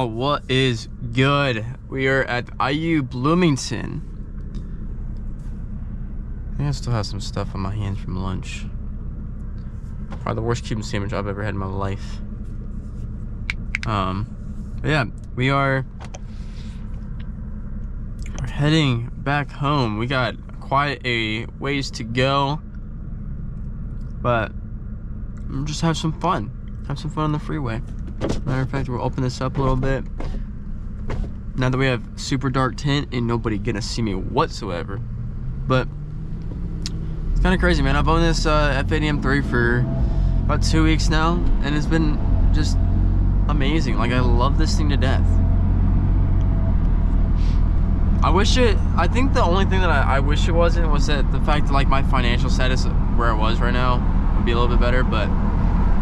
y'all, what is good? We are at IU Bloomington. I think I still have some stuff on my hands from lunch. Probably the worst Cuban sandwich I've ever had in my life. But yeah, we're heading back home. We got quite a ways to go, but just have some fun. Have some fun on the freeway. Matter of fact, we'll open this up a little bit. Now that we have super dark tint, ain't nobody gonna see me whatsoever. But it's kind of crazy, man. I've owned this F80 M3 for about 2 weeks now, and it's been just amazing. Like, I love this thing to death. I think the only thing that I wish it wasn't was that the fact that, like, my financial status where I was right now would be a little bit better, but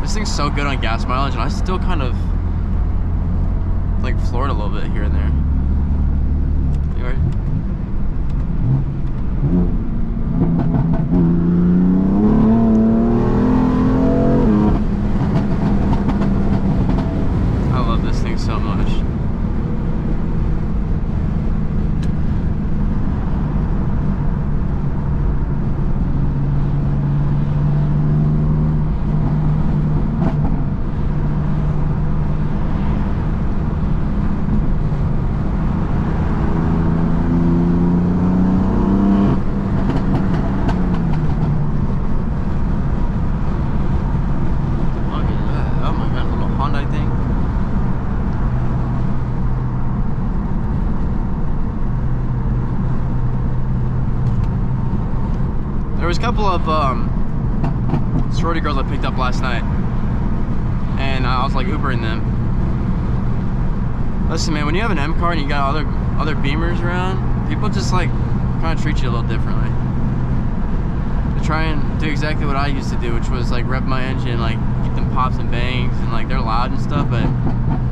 this thing's so good on gas mileage, and I still kind of like floor it a little bit here and there. Anyway. I love this thing so much. There was a couple of sorority girls I picked up last night, and I was like Ubering them. Listen, man, when you have an M car and you got other Beamers around, people just like kind of treat you a little differently. They try and do exactly what I used to do, which was like rev my engine, like keep them pops and bangs, and like they're loud and stuff, but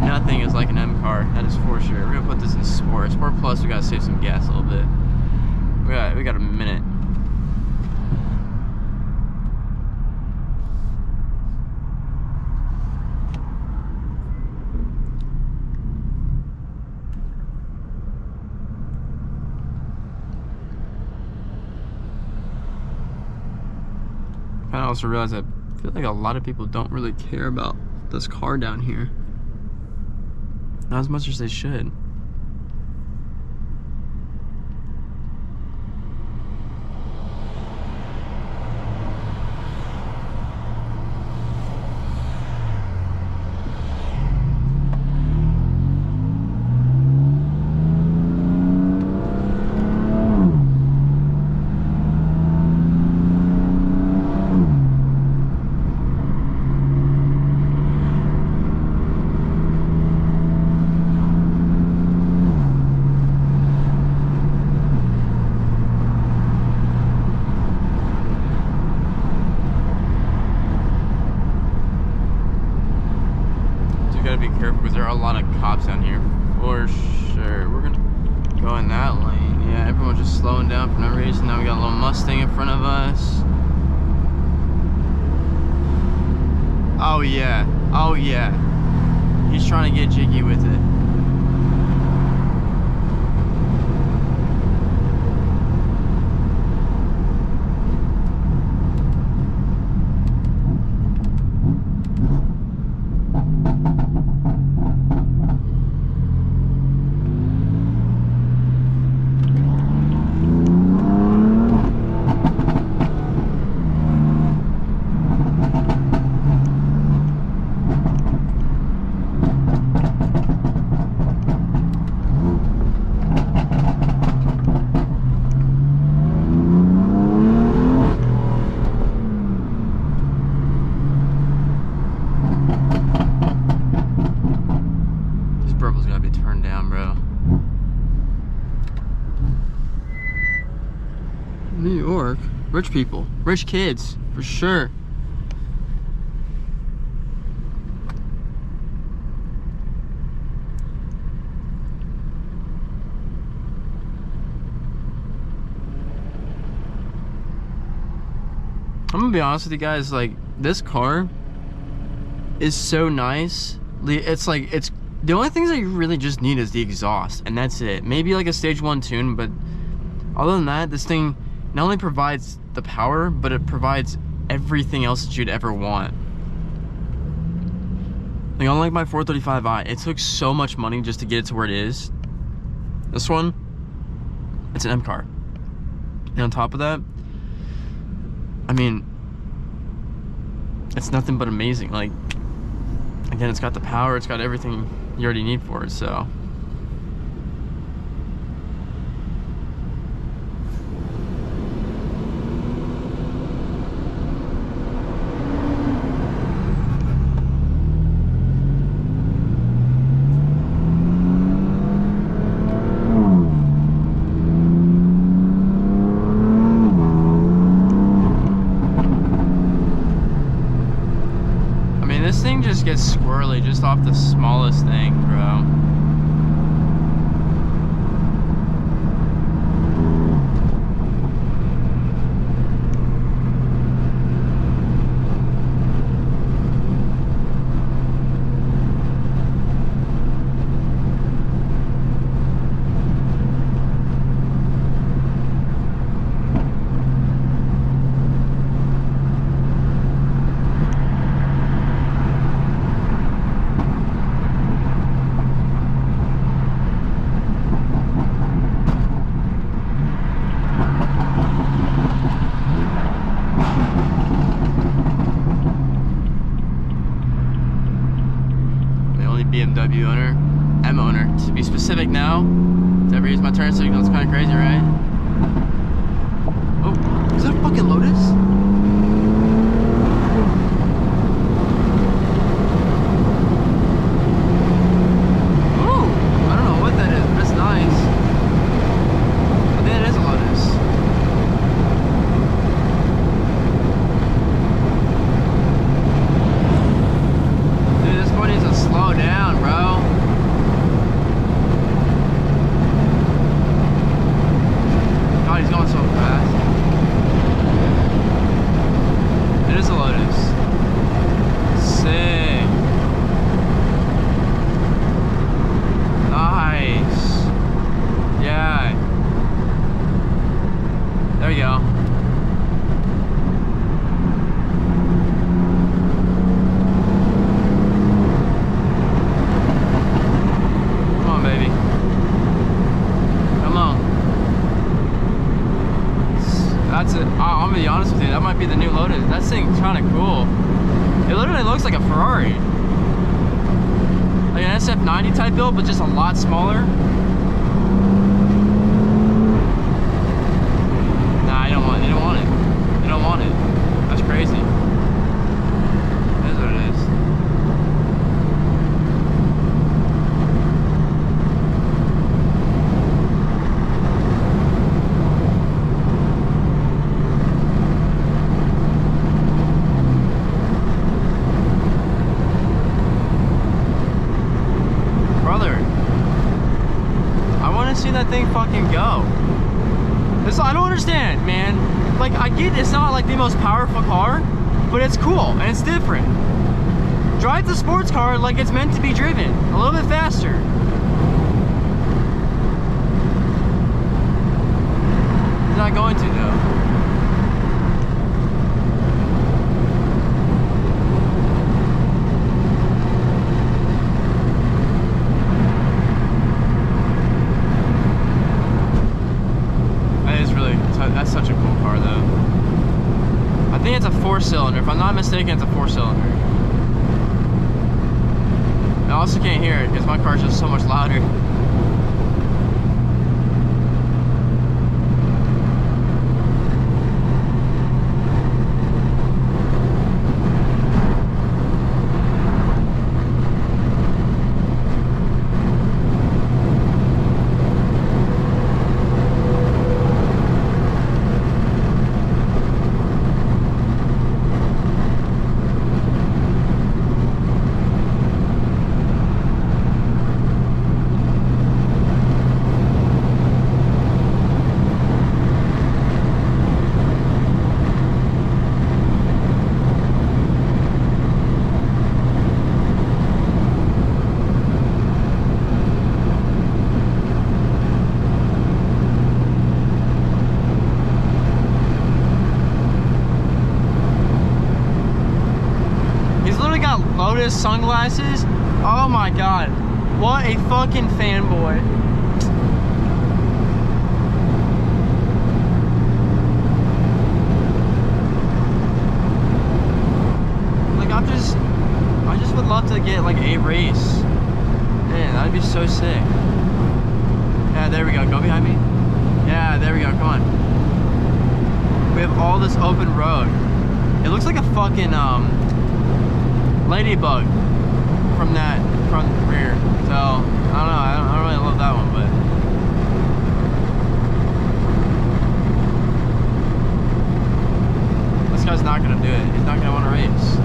nothing is like an M car. That is for sure. We're gonna put this in Sport. Sport Plus, we gotta save some gas a little bit. We got a minute. I also realized I feel like a lot of people don't really care about this car down here. Not as much as they should. Be careful because there are a lot of cops down here for sure. We're gonna go in that lane. Yeah, everyone's just slowing down for no reason. Now we got a little Mustang in front of us. Oh yeah, oh yeah, he's trying to get jiggy with it. New York, rich people, rich kids, for sure. I'm gonna be honest with you guys, like, this car is so nice. It's like, it's The only things that you really just need is the exhaust, and that's it. Maybe like a stage 1 tune, but other than that, this thing not only provides the power, but it provides everything else that you'd ever want. Like, unlike my 435i, it took so much money just to get it to where it is. This one, it's an M car. And on top of that, I mean, it's nothing but amazing. Like, again, it's got the power, it's got everything you already need for it, so. This thing just gets squirrely just off the smallest thing, bro. BMW owner, M owner, to be specific now. To ever use my turn signal, it's kind of crazy, right? Oh, is that a fucking Lotus? Ooh, I don't know what that is, but it's nice. I think it is a Lotus. Dude, this boy needs to slow down, bro. God, he's going so fast. It is a Lotus. Sick. Nice. Yeah. There we go. That's it. I'm gonna be honest with you, that might be the new Lotus. That thing's kind of cool. It literally looks like a Ferrari. Like an SF90 type build, but just a lot smaller. Nah, you don't want it. You don't want it. You don't want it. That's crazy. It is what it is. See that thing fucking go. I don't understand, man. Like, I get it's not like the most powerful car, but it's cool and it's different. Drive the sports car like it's meant to be driven, a little bit faster. It's not going to though. That's such a cool car though. I think it's a 4-cylinder. If I'm not mistaken, it's a 4-cylinder. I also can't hear it because my car's just so much louder. Lotus sunglasses. Oh my god. What a fucking fanboy. Like I just would love to get like a race. Man, that'd be so sick. Yeah, there we go. Go behind me. Yeah, there we go. Come on. We have all this open road. It looks like a fucking ladybug from the rear. So I don't know. I don't really love that one, but this guy's not gonna do it. He's not gonna want to race.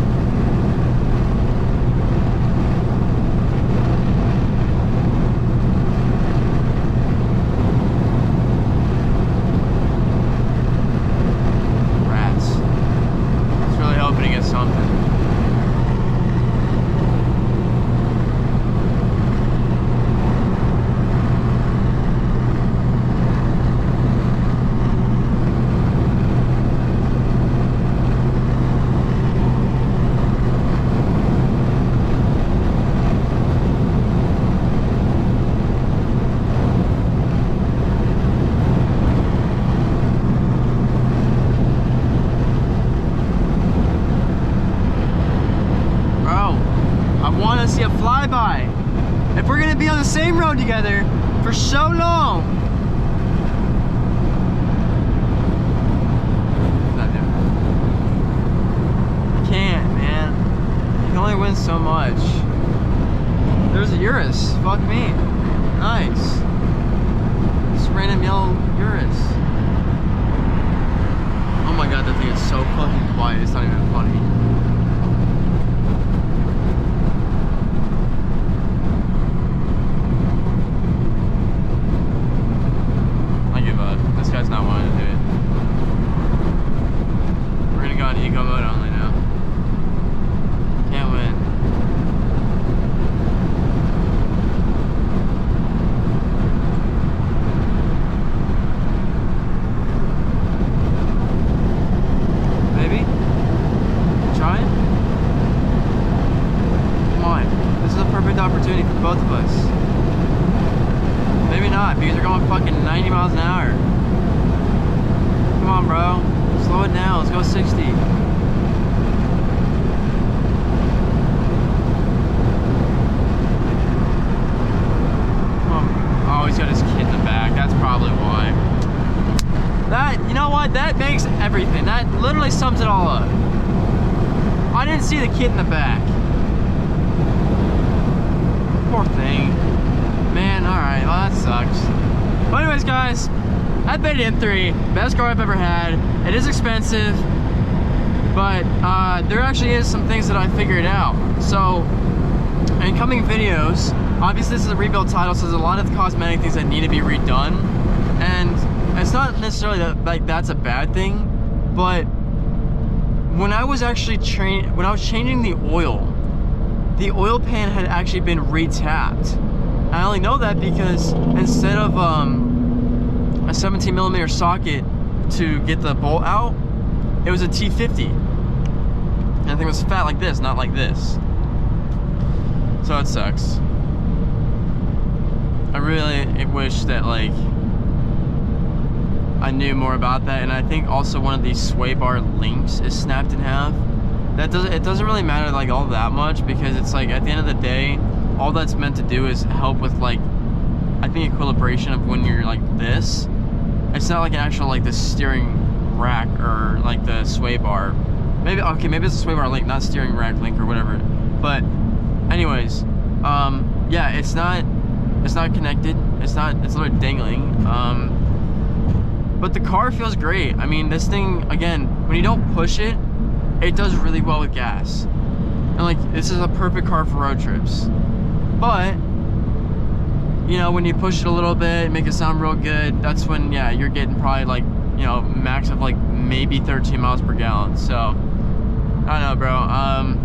See a flyby. If we're gonna be on the same road together for so long, I can't, man. You can only win so much. There's a Urus. Fuck me. Nice. Just random yellow Urus. Oh my god, that thing is so fucking quiet. It's not even funny. This guy's not wanting to do it. We're gonna go on eco mode only now. Can't win. Maybe? Trying? Come on. This is a perfect opportunity for both of us. Maybe not, because you're going fucking 90 miles an hour. Come on, bro. Slow it down. Let's go 60. Come on. Oh, he's got his kid in the back. That's probably why. That, you know what? That makes everything. That literally sums it all up. I didn't see the kid in the back. Poor thing. Man, alright. Well, that sucks. But anyways, guys. F80 M3, best car I've ever had. It is expensive, but there actually is some things that I figured out. So, in coming videos, obviously this is a rebuild title, so there's a lot of cosmetic things that need to be redone. And it's not necessarily that like that's a bad thing, but when I was actually changing the oil pan had actually been retapped. I only know that because instead of a 17mm socket to get the bolt out, it was a T50. And I think it was fat like this, not like this. So it sucks. I really wish that like I knew more about that, and I think also one of these sway bar links is snapped in half. It doesn't really matter like all that much, because it's like at the end of the day, all that's meant to do is help with like I think equilibration of when you're like this. It's not like an actual like the steering rack or like the sway bar. Maybe okay, maybe it's a sway bar link, not steering rack link or whatever. But anyways, yeah, it's not connected. It's literally dangling. But the car feels great. I mean, this thing again, when you don't push it, it does really well with gas. And like this is a perfect car for road trips. But you know, when you push it a little bit, make it sound real good, that's when, yeah, you're getting probably like, you know, max of like maybe 13 miles per gallon. So, I don't know, bro. I'm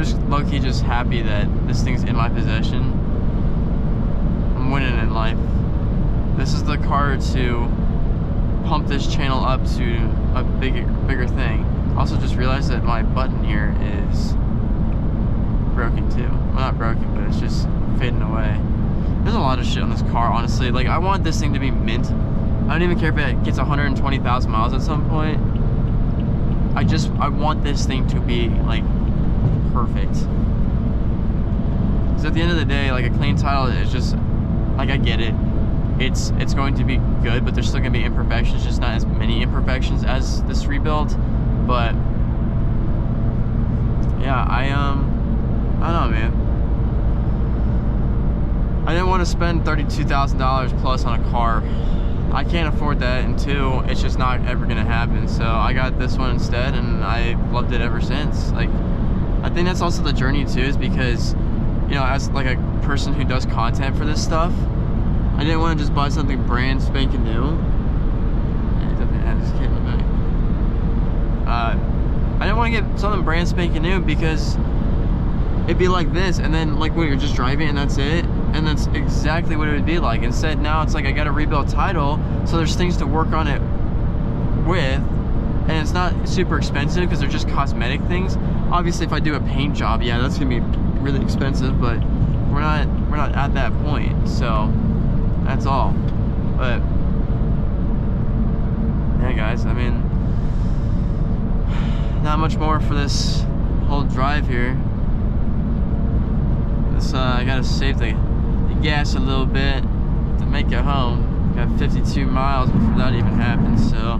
just low-key just happy that this thing's in my possession. I'm winning in life. This is the car to pump this channel up to a bigger thing. Also just realized that my button here is broken too. Well, not broken, but it's just fading away. There's a lot of shit on this car, honestly. Like, I want this thing to be mint. I don't even care if it gets 120,000 miles at some point. I want this thing to be, like, perfect. Because at the end of the day, like, a clean title is just, like, I get it. It's going to be good, but there's still going to be imperfections, just not as many imperfections as this rebuild. But, yeah, I don't know, man. I didn't want to spend $32,000 plus on a car. I can't afford that, and two, it's just not ever gonna happen. So I got this one instead, and I loved it ever since. Like, I think that's also the journey too, is because, you know, as like a person who does content for this stuff, I didn't want to just buy something brand spanking new. I just can't look back. I didn't want to get something brand spanking new because it'd be like this, and then like when you're just driving and that's it. And that's exactly what it would be like. Instead, now it's like I got to rebuild title, so there's things to work on it with, and it's not super expensive because they're just cosmetic things. Obviously, if I do a paint job, yeah, that's gonna be really expensive, but we're not at that point. So that's all. But yeah, guys, I mean, not much more for this whole drive here. This I gotta save the gas a little bit to make it home. Got 52 miles before that even happens, so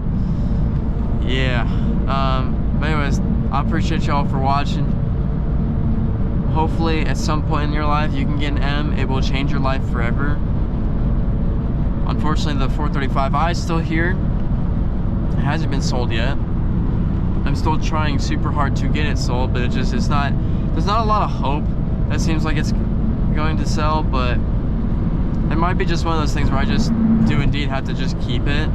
yeah. But anyways, I appreciate y'all for watching. Hopefully at some point in your life you can get an M. It will change your life forever. Unfortunately, the 435i is still here. It hasn't been sold yet. I'm still trying super hard to get it sold, but there's not a lot of hope. That seems like it's going to sell, but it might be just one of those things where I just do indeed have to just keep it.